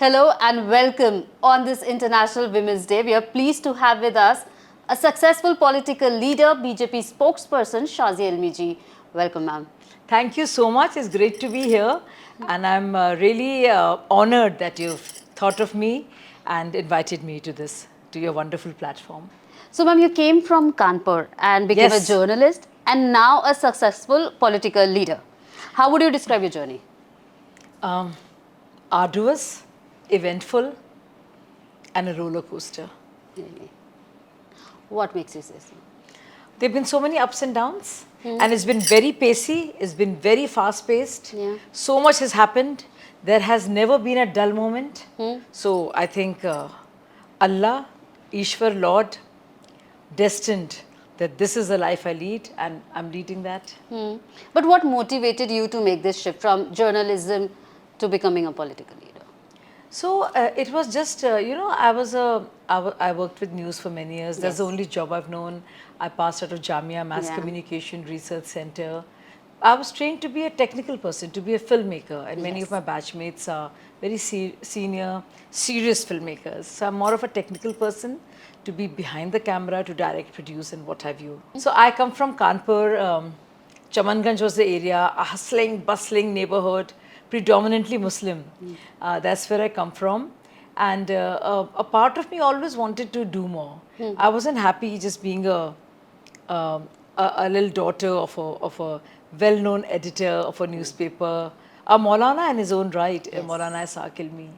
Hello and welcome on this International Women's Day. We are pleased to have with us a successful political leader, BJP Spokesperson Shazia Ilmi ji. Welcome, ma'am. Thank you so much. It's great to be here. And I'm really honored that you've thought of me and invited me to your wonderful platform. So, ma'am, you came from Kanpur and became a Yes, journalist and now a successful political leader. How would you describe your journey? arduous, eventful, and a roller coaster. Really? What makes you say so? There have been so many ups and downs, and it's been very pacey, it's been very fast paced. Yeah. So much has happened. There has never been a dull moment. So I think Allah, Ishwar, Lord, destined that this is the life I lead, and I'm leading that. But what motivated you to make this shift from journalism to becoming a political leader? So it was just, I worked with news for many years. That's the only job I've known. I passed out of Jamia Mass Communication Research Center. I was trained to be a technical person, to be a filmmaker, and many of my batchmates are very senior, serious filmmakers. So I'm more of a technical person, to be behind the camera, to direct, produce, and what have you. So I come from Kanpur. Chamanganj was the area, a hustling, bustling neighborhood, predominantly Muslim. That's where I come from. And a part of me always wanted to do more. I wasn't happy just being a little daughter of a well-known editor of a newspaper, a Maulana in his own right, Maulana Ishaq Ilmi.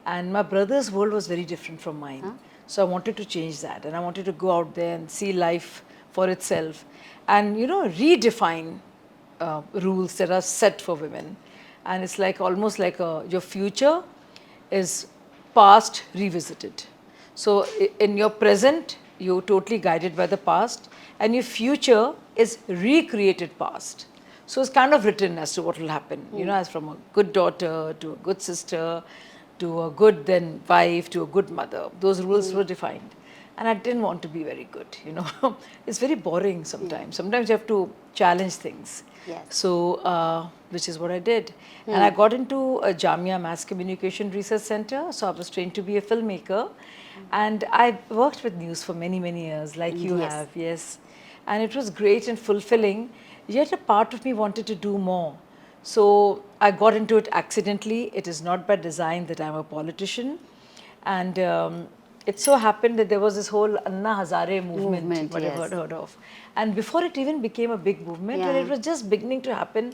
And my brother's world was very different from mine. So I wanted to change that, and I wanted to go out there and see life for itself and, redefine rules that are set for women. And it's like almost like your future is past revisited. So in your present, you're totally guided by the past, and your future is recreated past. So it's kind of written as to what will happen, as from a good daughter to a good sister, to a good then wife, to a good mother. Those rules were defined. And I didn't want to be very good, It's very boring sometimes. Sometimes you have to challenge things. Yes. So, which is what I did. And I got into a Jamia Mass Communication Research Center. So I was trained to be a filmmaker. And I worked with news for many, many years, like you have, yes. And it was great and fulfilling. Yet a part of me wanted to do more. So I got into it accidentally. It is not by design that I'm a politician. And it so happened that there was this whole Anna Hazare movement whatever heard of. And before it even became a big movement, when it was just beginning to happen,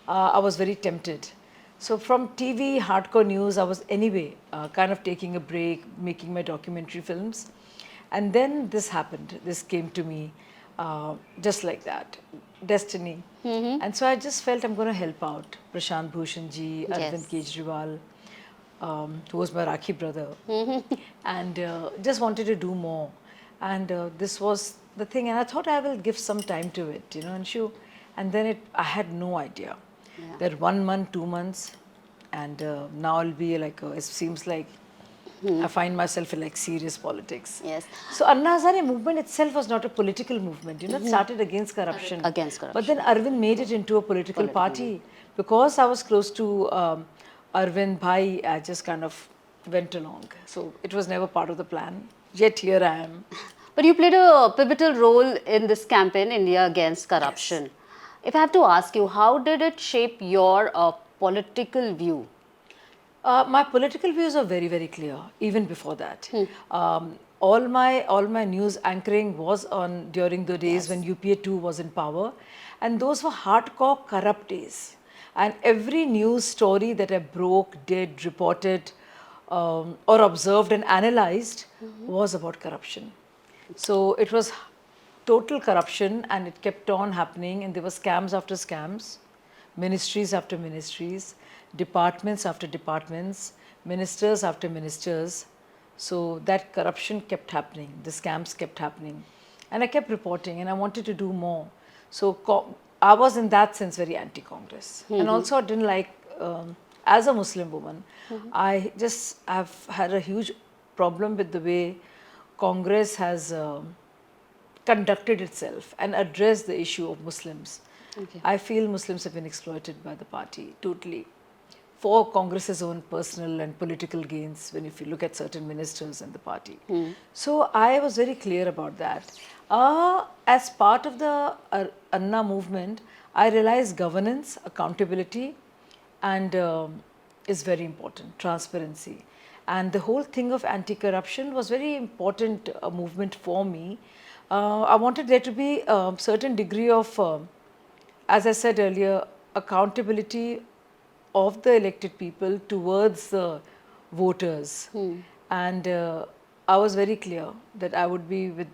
I was very tempted. So from TV, hardcore news, I was anyway kind of taking a break, making my documentary films. And then this happened. This came to me just like that, destiny. And so I just felt I'm going to help out Prashant Bhushan ji, Arvind Kejriwal, who was my Rakhi brother, and just wanted to do more. And this was the thing, and I thought I will give some time to it, and then I had no idea that 1 month, 2 months, and now it'll be like, it seems like I find myself in like serious politics. Yes. So Anna Hazare movement itself was not a political movement, it started against corruption. Against corruption. But then Arvind made it into a political party. Because I was close to Arvind Bhai, I just kind of went along. So it was never part of the plan. Yet here I am. But you played a pivotal role in this campaign, India Against Corruption. Yes. If I have to ask you, how did it shape your political view? My political views are very, very clear, even before that. All my news anchoring was on during the days when UPA 2 was in power, and those were hardcore corrupt days. And every news story that I broke, did, reported, or observed and analyzed was about corruption. So it was total corruption, and it kept on happening, and there were scams after scams, ministries after ministries, departments after departments, ministers after ministers. So that corruption kept happening, the scams kept happening. And I kept reporting, and I wanted to do more. So I was in that sense very anti-Congress. And also I didn't like, as a Muslim woman, I've had a huge problem with the way Congress has conducted itself and addressed the issue of Muslims. I feel Muslims have been exploited by the party totally. for Congress's own personal and political gains when if you look at certain ministers in the party. So I was very clear about that. As part of the Anna movement, I realized governance, accountability and is very important, transparency. And the whole thing of anti-corruption was very important movement for me. I wanted there to be a certain degree of, as I said earlier, accountability of the elected people towards the voters. And I was very clear that I would be with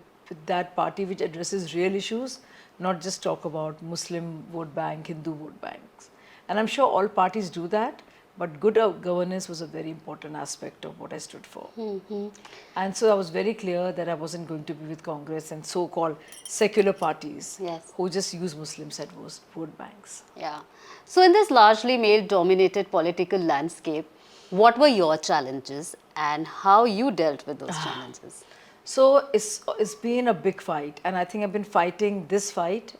that party which addresses real issues, not just talk about Muslim vote bank, Hindu vote banks. And I'm sure all parties do that, but good governance was a very important aspect of what I stood for. And so I was very clear that I wasn't going to be with Congress and so-called secular parties who just use Muslims as vote banks. Yeah. So in this largely male-dominated political landscape, what were your challenges and how you dealt with those challenges? So it's been a big fight, and I think I've been fighting this fight,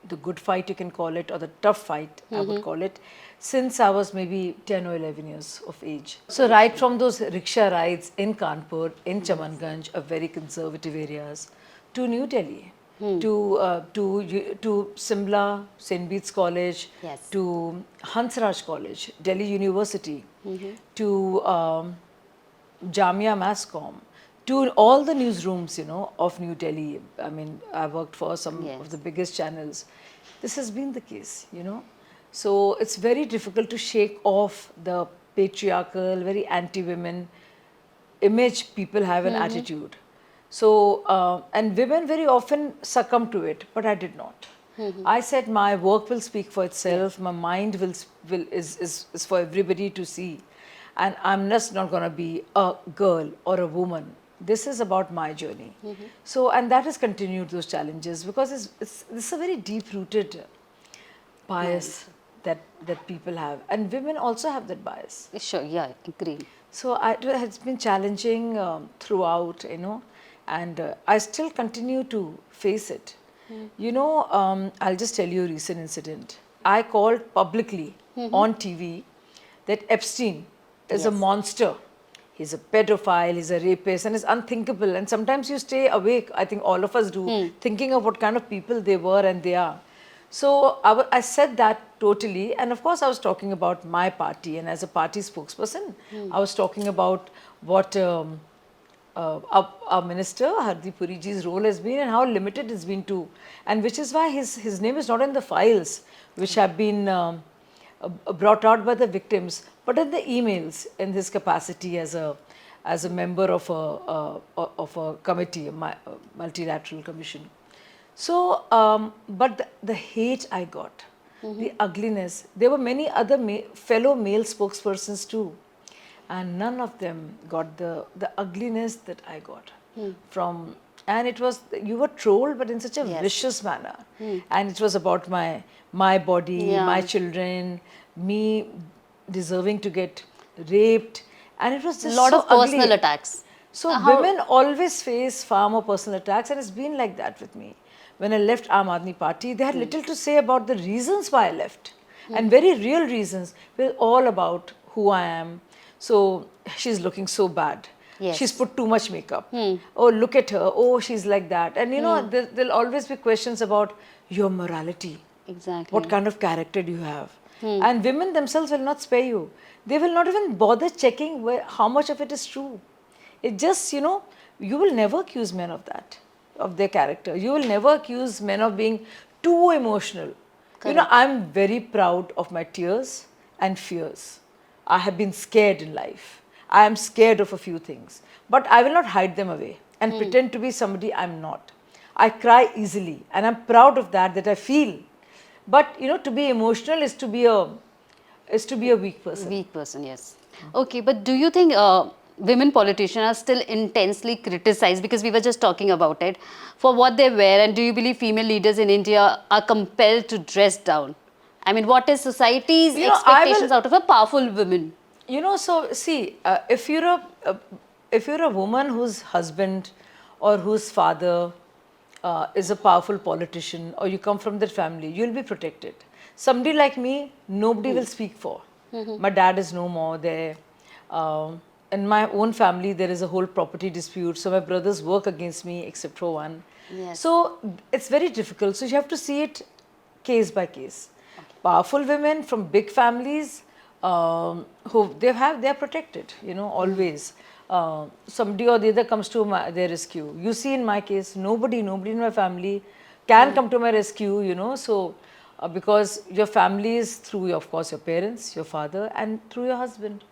the good fight you can call it, or the tough fight I would call it, since I was maybe 10 or 11 years of age. So right from those rickshaw rides in Kanpur, in Chamanganj, a very conservative areas, to New Delhi, to Simla, St. Bede's College, to Hansraj College, Delhi University, to Jamia Masscom, to all the newsrooms, you know, of New Delhi. I mean, I worked for some of the biggest channels. This has been the case, you know. So it's very difficult to shake off the patriarchal, very anti-women image people have an attitude. So, and women very often succumb to it, but I did not. I said my work will speak for itself, my mind is for everybody to see. And I'm just not going to be a girl or a woman. This is about my journey. So, and that has continued those challenges because this is a very deep-rooted bias that people have, and women also have that bias. Sure, yeah, agree. So it has been challenging throughout, you know, and I still continue to face it. You know, I'll just tell you a recent incident. I called publicly on TV that Epstein is a monster. He's a pedophile, he's a rapist, and it's unthinkable. And sometimes you stay awake, I think all of us do, thinking of what kind of people they were and they are. So I said that totally, and of course I was talking about my party, and as a party spokesperson, I was talking about what our minister, Hardeep Puriji's role has been and how limited it's been to, and which is why his name is not in the files which have been brought out by the victims, but in the emails in his capacity as a member of a committee, a multilateral commission. So, but the hate I got, the ugliness, there were many other fellow male spokespersons too, and none of them got the ugliness that I got from, and it was, you were trolled but in such a vicious manner, and it was about my body, my children, me deserving to get raped, and it was just a lot so of personal ugly. attacks. So women always face far more personal attacks, and it's been like that with me. When I left Aam Aadmi Party, they had little to say about the reasons why I left, and very real reasons. Were all about who I am. So she's looking so bad. She's put too much makeup. Oh, look at her. Oh, she's like that. And you know, there'll always be questions about your morality. Exactly. What kind of character do you have? And women themselves will not spare you. They will not even bother checking how much of it is true. It just, you know, you will never accuse men of that, of their character. You will never accuse men of being too emotional. Correct. You know, I'm very proud of my tears and fears. I have been scared in life. I am scared of a few things, but I will not hide them away and pretend to be somebody I'm not. I cry easily, and I'm proud of that I feel. But you know, to be emotional is to be a weak person. Weak person, yes. Okay, but do you think women politicians are still intensely criticized, because we were just talking about it, for what they wear, and do you believe female leaders in India are compelled to dress down? I mean, what is society's expectations out of a powerful woman? You know, so see, if you're a woman whose husband or whose father is a powerful politician, or you come from that family, you'll be protected. Somebody like me, nobody will speak for. My dad is no more there. In my own family, there is a whole property dispute. So my brothers work against me, except for one. Yes. So it's very difficult. So you have to see it case by case. Powerful women from big families, who they are protected, you know, always. Somebody or the other comes to their rescue. You see, in my case, nobody in my family can come to my rescue, you know. So because your family is through, of course, your parents, your father, and through your husband.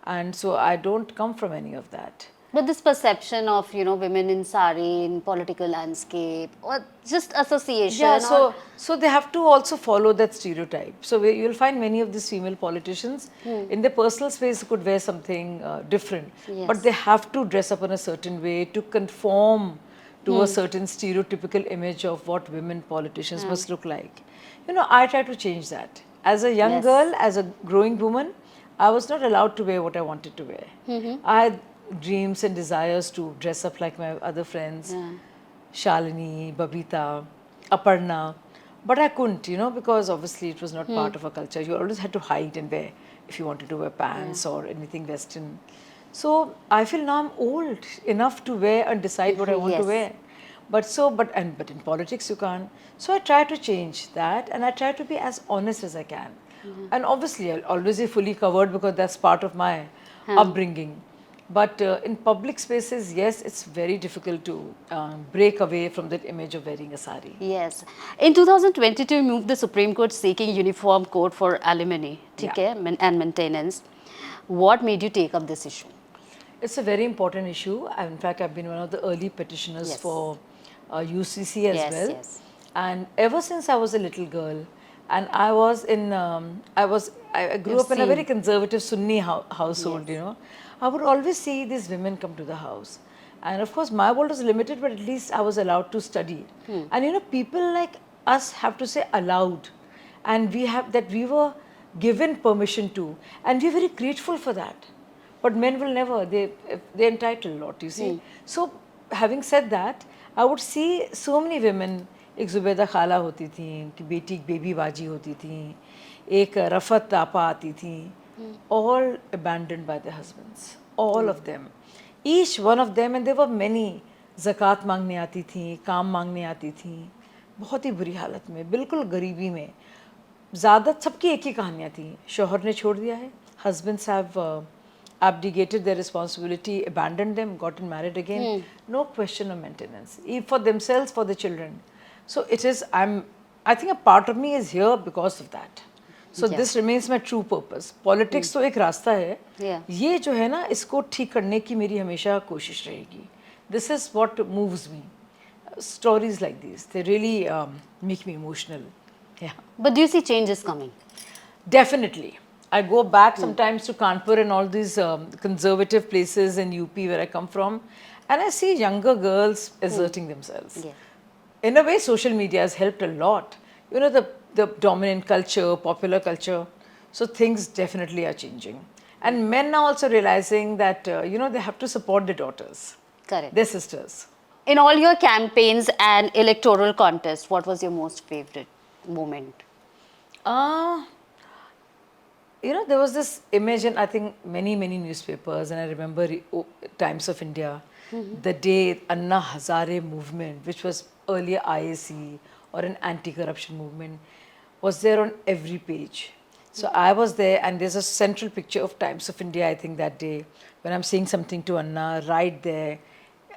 And so I don't come from any of that. But this perception of, you know, women in sari, in political landscape, or just association, Yeah, or so they have to also follow that stereotype. So you'll find many of these female politicians in their personal space could wear something different, but yes, they have to dress up in a certain way to conform to a certain stereotypical image of what women politicians must look like. You know, I try to change that. As a young Yes. girl, as a growing woman, I was not allowed to wear what I wanted to wear. I had dreams and desires to dress up like my other friends. Shalini, Babita, Aparna. But I couldn't, you know, because obviously it was not part of our culture. You always had to hide and wear if you wanted to wear pants or anything Western. So I feel now I'm old enough to wear and decide what I want to Yes. wear. But in politics you can't. So I try to change that, and I try to be as honest as I can. And obviously I'll always be fully covered because that's part of my upbringing. But in public spaces, yes, it's very difficult to break away from that image of wearing a sari. yes. In 2022, you moved the Supreme Court seeking uniform code for alimony, ठीक Yeah. है, and maintenance. What made you take up this issue? It's a very important issue. In fact, I've been one of the early petitioners Yes. for UCC as Yes, well. yes. And ever since I was a little girl, and I was in, I grew You've up in a very seen. conservative Sunni household, you know. I would always see these women come to the house. And of course, my world was limited, but at least I was allowed to study. And you know, people like us have to say allowed. And we were given permission to. And we're very grateful for that. But men will never, they're entitled a lot, you see. So, having said that, I would see so many women, एक जुबैदा खाला होती थी, कि बेटी एक baby बाजी होती थी, एक रफत आपा आती थी, all abandoned by their husbands, all of them. Each one of them, and there were many, ज़कात मांगने आती थी, काम मांगने आती थी, बहुत ही बुरी हालत में, बिल्कुल गरीबी में. ज़्यादा सबकी एक ही कहानियाँ थी. शौहर ने छोड़ दिया है, husbands have abdicated their responsibility, abandoned them, gotten married again. No question of maintenance, for themselves, for the children. So it is, I think a part of me is here because of that. So Yeah. this remains my true purpose. Politics तो एक रास्ता है. Yeah. ये जो है ना, इसको ठीक करने की मेरी हमेशा कोशिश रहेगी. This is what moves me. Stories like these, they really make me emotional. Yeah. But do you see changes coming? Definitely. I go back sometimes to Kanpur and all these conservative places in UP where I come from, and I see younger girls asserting themselves. Yeah. In a way, social media has helped a lot. You know, the dominant culture, popular culture. So things definitely are changing. And men are also realizing that, you know, they have to support their daughters, Correct. their sisters. In all your campaigns and electoral contests, what was your most favorite moment? You know, there was this image in, I think, many newspapers, and I remember Times of India, the day Anna Hazare movement, which was earlier IAC or an anti-corruption movement, was there on every page. So I was there, and there's a central picture of Times of India, I think, that day, when I'm saying something to Anna, right there,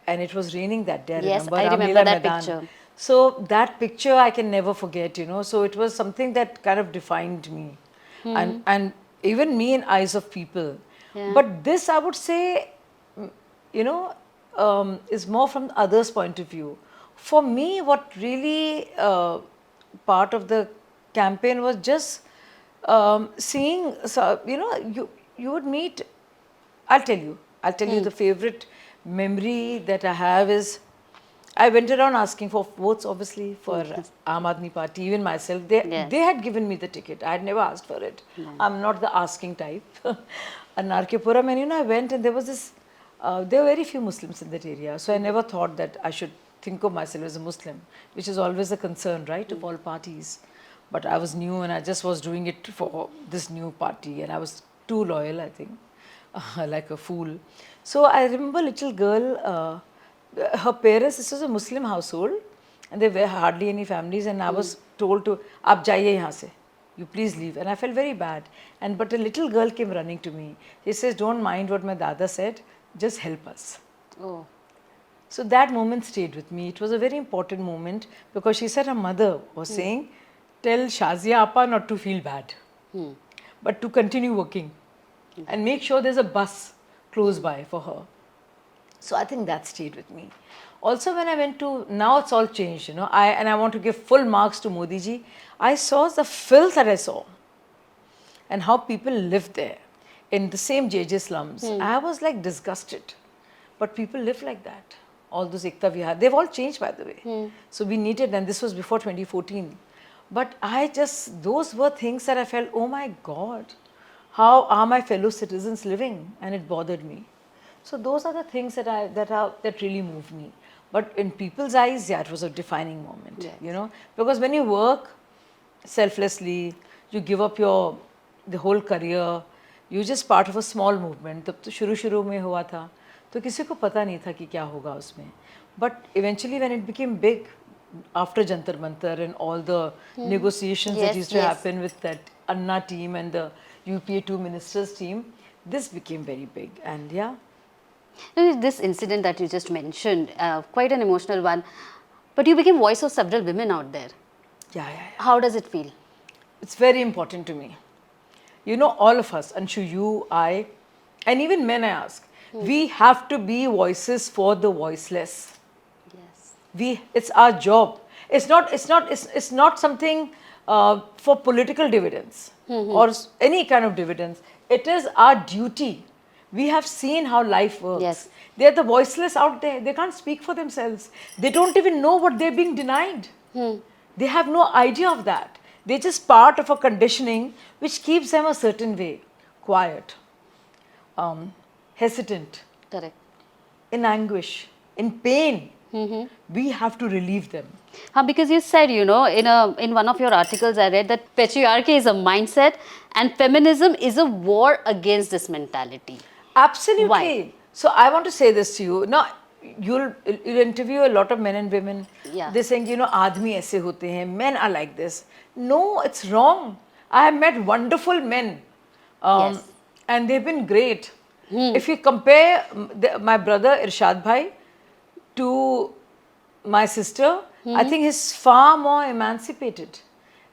and it was raining that day. Yes, remember, I remember Ramlila that Maidan. picture. So that picture I can never forget, you know. So it was something that kind of defined me, and even me in eyes of people. Yeah. But this, I would say, you know, is more from the other's point of view. For me, what really part of the campaign was just seeing, so, you know, you would meet. I'll tell you the favorite memory that I have is, I went around asking for votes, obviously, for Aam Aadmi Party, even myself. Yes. They had given me the ticket. I had never asked for it. I'm not the asking type. And Narkepuram, and you know, I went, and there was this, there were very few Muslims in that area. So I never thought that I should think of myself as a Muslim, which is always a concern, right, of all parties. But I was new and I just was doing it for this new party, and I was too loyal, I think, like a fool. So I remember a little girl, her parents, this was a Muslim household, and there were hardly any families, and I was told to, "Aap jaiye yahan se, you please leave." And I felt very bad. But a little girl came running to me. She says, "Don't mind what my dada said, just help us." Oh. So that moment stayed with me. It was a very important moment because she said her mother was saying, "Tell Shazia Appa not to feel bad, but to continue working and make sure there's a bus close by for her." So I think that stayed with me. Also, when I went to, now it's all changed, you know, I want to give full marks to Modi ji. I saw the filth that I saw and how people lived there in the same JJ slums. I was like disgusted. But people live like that. All those Ekta Vihar, they've all changed, by the way. So we needed, and this was before 2014. But those were things that I felt, oh my God, how are my fellow citizens living? And it bothered me. So those are the things that really moved me. But in people's eyes, yeah, it was a defining moment, you know, because when you work selflessly, you give up the whole career, you're just part of a small movement. तब तो शुरू में हुआ था, तो किसी को पता नहीं था कि क्या होगा उसमें. But eventually when it became big, after Jantar Mantar and all the negotiations that used to happen with that Anna team and the UPA 2 ministers team, this became very big. And yeah. This incident that you just mentioned, quite an emotional one, but you became voice of several women out there. Yeah. How does it feel? It's very important to me. You know, all of us, Anshu, you, I, and even men, I ask, we have to be voices for the voiceless. Yes. It's our job. It's not something for political dividends or any kind of dividends. It is our duty. We have seen how life works. Yes. They're the voiceless out there. They can't speak for themselves. They don't even know what they're being denied. They have no idea of that. They're just part of a conditioning which keeps them a certain way. Quiet, hesitant, Correct. in anguish, in pain. We have to relieve them. Because you said, you know, in one of your articles I read that patriarchy is a mindset and feminism is a war against this mentality. Absolutely. Why? So I want to say this to you. Now, you'll interview a lot of men and women. Yeah. They're saying, you know, aadmi aise hote hain, men are like this. No, it's wrong. I have met wonderful men. Yes. And they've been great. If you compare my brother Irshad Bhai to my sister, I think he's far more emancipated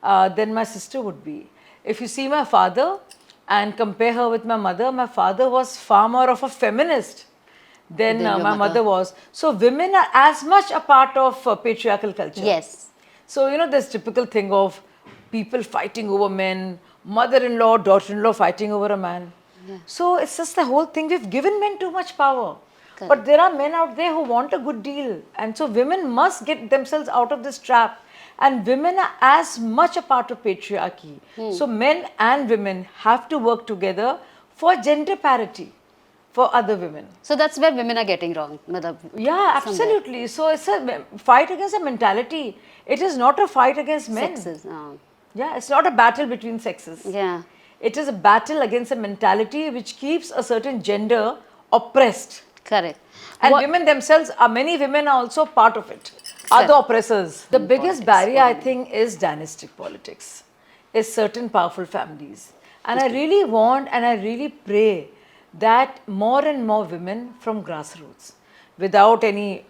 than my sister would be. If you see my father and compare her with my father was far more of a feminist than my mother was. So women are as much a part of patriarchal culture. Yes. So, you know, this typical thing of people fighting over men, mother-in-law, daughter-in-law fighting over a man. So it's just the whole thing. We've given men too much power. Correct. But there are men out there who want a good deal. And so women must get themselves out of this trap. And women are as much a part of patriarchy. So men and women have to work together for gender parity for other women. So that's where women are getting wrong. Yeah, absolutely. So it's a fight against a mentality. It is not a fight against men. Sexes. Yeah, it's not a battle between sexes. Yeah. It is a battle against a mentality which keeps a certain gender oppressed. Correct. And women themselves, many women are also part of it, are the oppressors. The biggest barrier, I think, is dynastic politics, is certain powerful families. And I really want and I really pray that more and more women from grassroots, without any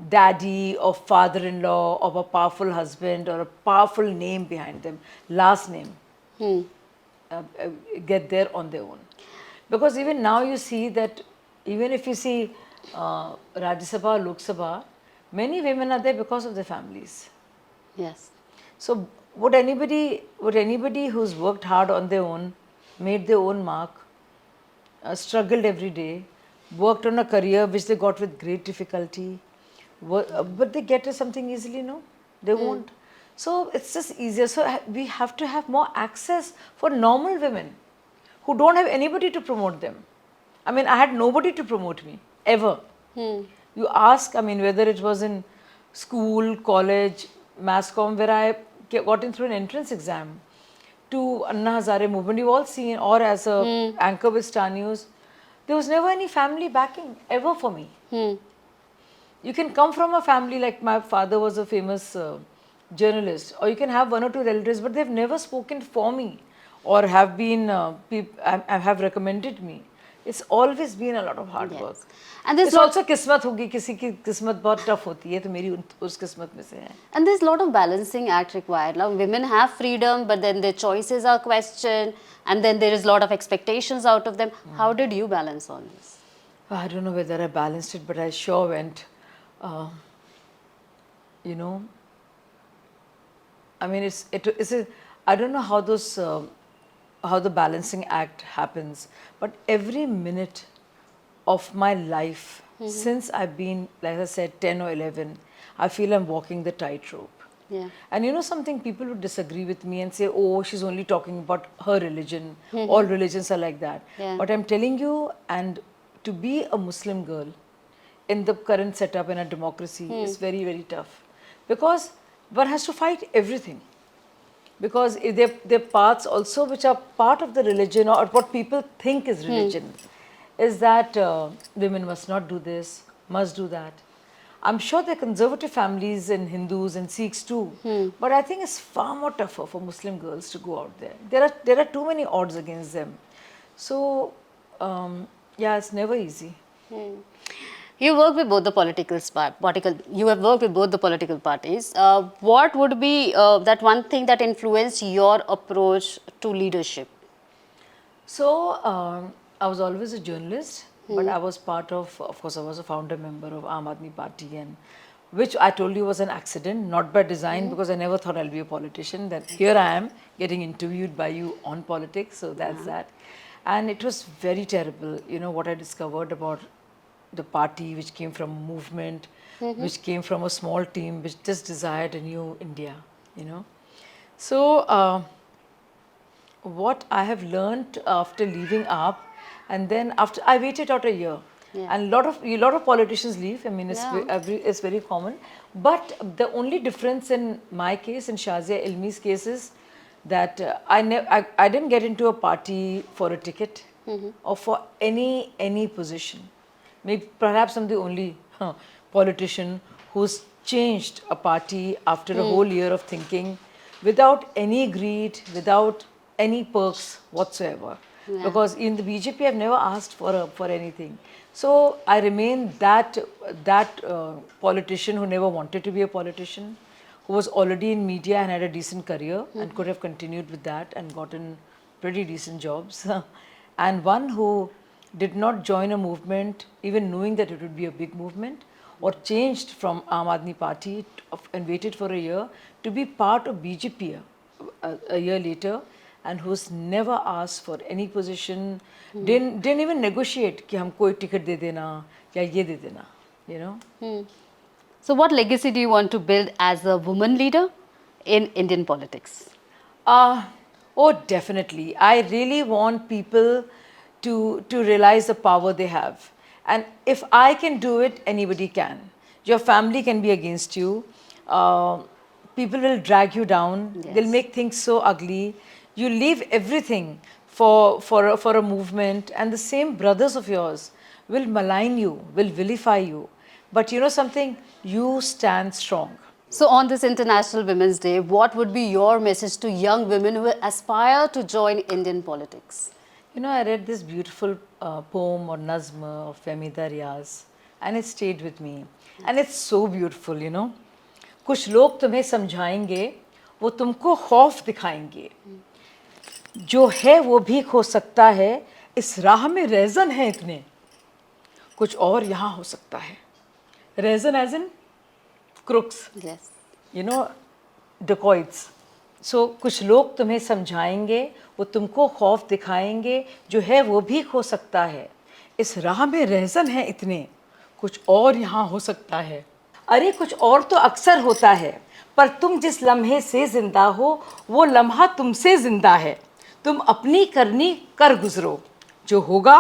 daddy or father-in-law or a powerful husband or a powerful name behind them, last name, get there on their own. Because even now you see that, even if you see Rajya Sabha, Lok Sabha, many women are there because of their families. Yes. So would anybody who's worked hard on their own, made their own mark, struggled every day, worked on a career which they got with great difficulty, but they get to something easily? No, they won't. So it's just easier. So we have to have more access for normal women who don't have anybody to promote them. I mean, I had nobody to promote me, ever. You ask, I mean, whether it was in school, college, mass comm, where I got in through an entrance exam to Anna Hazare movement. You've all seen, or as a anchor with Star News. There was never any family backing ever for me. You can come from a family like my father was a famous journalist, or you can have one or two relatives, but they've never spoken for me or have been have recommended me. It's always been a lot of hard work. And there's It's also किस्मत होगी, किसी की किस्मत बहुत tough होती है, तो मेरी उस किस्मत में से है. And there's a lot of balancing act required. Like, women have freedom, but then their choices are questioned, and then there is a lot of expectations out of them. How did you balance all this? I don't know whether I balanced it, but I sure went, you know, I mean, I don't know how those, how the balancing act happens, but every minute of my life, since I've been, like I said, 10 or 11, I feel I'm walking the tightrope. Yeah. And you know something, people would disagree with me and say, oh, she's only talking about her religion. All religions are like that. Yeah. But I'm telling you, and to be a Muslim girl in the current setup in a democracy is very, very tough. Because one has to fight everything. Because there are parts also which are part of the religion, or what people think is religion, is that women must not do this, must do that. I'm sure there are conservative families and Hindus and Sikhs too, but I think it's far more tougher for Muslim girls to go out there. There are too many odds against them. So, yeah, it's never easy. You work with both the you have worked with both the political parties. What would be that one thing that influenced your approach to leadership? So, I was always a journalist, but I was part of course, I was a founder member of Aam Aadmi Party, and which I told you was an accident, not by design, because I never thought I'll be a politician. Then here I am getting interviewed by you on politics, so that's that. And it was very terrible, you know, what I discovered about the party, which came from a movement, which came from a small team, which just desired a new India, you know. So, what I have learned after leaving AAP, and then after I waited out a year, and a lot of politicians leave. I mean, it's very common. But the only difference in my case, in Shazia Ilmi's case, is that I didn't get into a party for a ticket or for any position. Maybe perhaps I'm the only politician who's changed a party after a whole year of thinking, without any greed, without any perks whatsoever. Because in the BJP, I've never asked for anything. So I remain that politician who never wanted to be a politician, who was already in media and had a decent career and could have continued with that and gotten pretty decent jobs. And one who did not join a movement even knowing that it would be a big movement, or changed from Aam Aadmi Party and waited for a year to be part of BJP a year later, and who's never asked for any position, didn't even negotiate कि हमको एक ticket दे देना या ये दे देना, you know. So what legacy do you want to build as a woman leader in Indian politics? Oh, definitely. I really want people to realize the power they have. And if I can do it, anybody can. Your family can be against you. People will drag you down. Yes. They'll make things so ugly. You leave everything for a movement, and the same brothers of yours will malign you, will vilify you. But you know something? You stand strong. So on this International Women's Day, what would be your message to young women who aspire to join Indian politics? You know, I read this beautiful poem or nazma of Fehmida Riaz, and it stayed with me. And it's so beautiful, you know. कुछ लोग तुम्हें समझाएंगे, वो तुमको खौफ दिखाएंगे. जो है वो भी हो सकता है, इस राह में रेज़न है इतने, कुछ और यहाँ हो सकता है. Reason as in crooks. Yes. You know, dacoits. So, कुछ लोग तुम्हें समझाएंगे, वो तुमको खौफ दिखाएंगे, जो है वो भी हो सकता है. इस राह में रेज़न है इतने, कुछ और यहाँ हो सकता है. अरे कुछ और तो अक्सर होता है, पर तुम जिस लम्हे से जिंदा हो, वो लम्हा तुमसे जिंदा है. तुम अपनी करनी कर गुजरो, जो होगा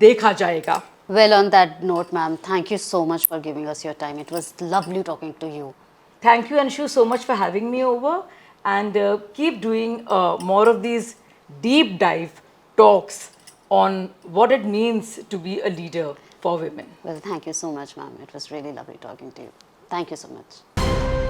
देखा जाएगा. Well, on that note, ma'am, thank you so much for giving us your time. It was lovely talking to you. Thank you, Anshu, so much for having me over. and keep doing more of these deep dive talks on what it means to be a leader for women. Well, thank you so much, ma'am. It was really lovely talking to you. Thank you so much.